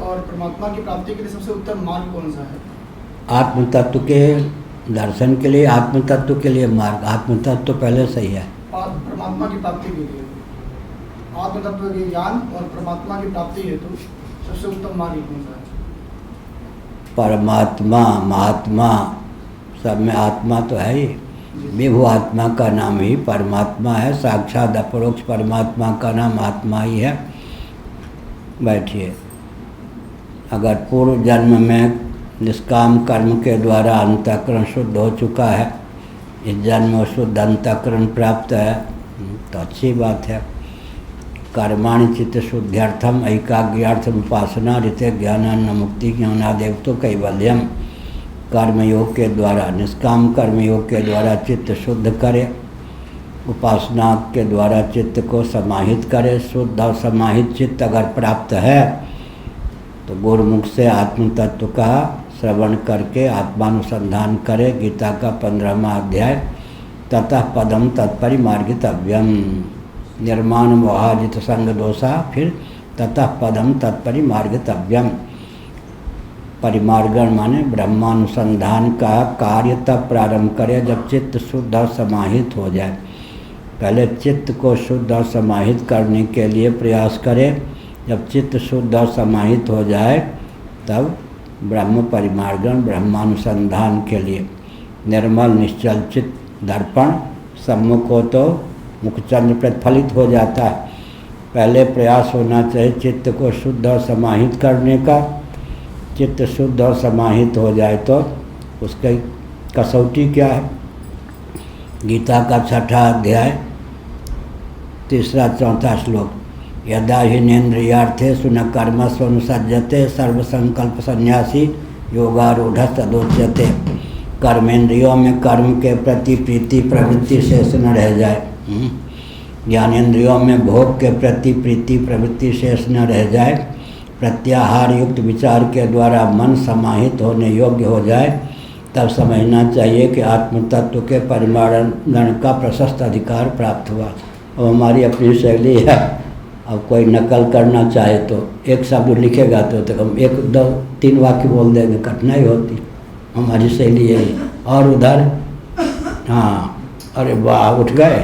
और परमात्मा की प्राप्ति के लिए सबसे उत्तम मार्ग कौन सा है? आत्म तत्व के दर्शन के लिए, आत्म तत्व के लिए मार्ग, आत्म तत्व तो पहले सही है। परमात्मा की प्राप्ति के लिए आत्म तत्व के ज्ञान और परमात्मा की प्राप्ति हेतु सबसे उत्तम मार्ग कौन सा है? परमात्मा, महात्मा, सब में आत्मा तो है ही। विभु आत्मा का नाम ही परमात्मा है। साक्षात अपरोक्ष परमात्मा का नाम आत्मा ही है। बैठिए। अगर पूर्व जन्म में निष्काम कर्म के द्वारा अंतःकरण शुद्ध हो चुका है, इस जन्म में शुद्ध अंतःकरण प्राप्त है, तो अच्छी बात है। कर्माणि चित्त शुद्ध्यर्थम ऐकाग्र्यार्थम उपासना ऋते ज्ञानान्न मुक्ति ज्ञानादेव तो कैवल्यम। कर्मयोग के द्वारा, निष्काम कर्मयोग के द्वारा चित्त शुद्ध करे, उपासना के द्वारा चित्त को समाहित करे। शुद्ध और समाहित चित्त अगर प्राप्त है तो गुरुमुख से आत्म तत्व का श्रवण करके आत्मानुसंधान करे। गीता का 15वां अध्याय, ततः पदम तत्परिमार्गितव्यम। निर्माण मोहाजित संग दोषा, फिर ततः पदम तत्परिमार्गितव्यम। परिमार्गण माने ब्रह्मानुसंधान का कार्य तब प्रारंभ करे जब चित्त शुद्ध और समाहित हो जाए। पहले चित्त को शुद्ध और समाहित करने के लिए प्रयास करें। जब चित्त शुद्ध और समाहित हो जाए तब ब्रह्म परिमार्गण, ब्रह्मानुसंधान के लिए निर्मल निश्चल चित्त दर्पण सम्मुख हो तो मुखचंद्र प्रतिफलित हो जाता है। पहले प्रयास होना चाहिए चित्त को शुद्ध और समाहित करने का। चित्त शुद्ध और समाहित हो जाए तो उसकी कसौटी क्या है? गीता का 6वां अध्याय 3-4 श्लोक, यदा हिनेन्द्रियार्थेषु न कर्मसु अनुसज्जते सर्वसंकल्प सन्यासी योगारूढ़ तदोच्यते। कर्मेंद्रियों में कर्म के प्रति प्रीति प्रवृत्ति शेष न रह जाए। ज्ञानेंद्रियों में भोग के प्रति प्रीति प्रवृत्ति शेष न रह जाए। प्रत्याहार युक्त विचार के द्वारा मन समाहित होने योग्य हो जाए, तब समझना चाहिए कि आत्म तत्व के परिमार्गण का प्रशस्त अधिकार प्राप्त हुआ। अब हमारी अपनी शैली है। अब कोई नकल करना चाहे तो एक शब्द लिखेगा तो हम 1, 2, 3 वाक्य बोल देंगे, कठिनाई होती। हमारी शैली यही। और उधर हाँ, अरे वाह, उठ गए।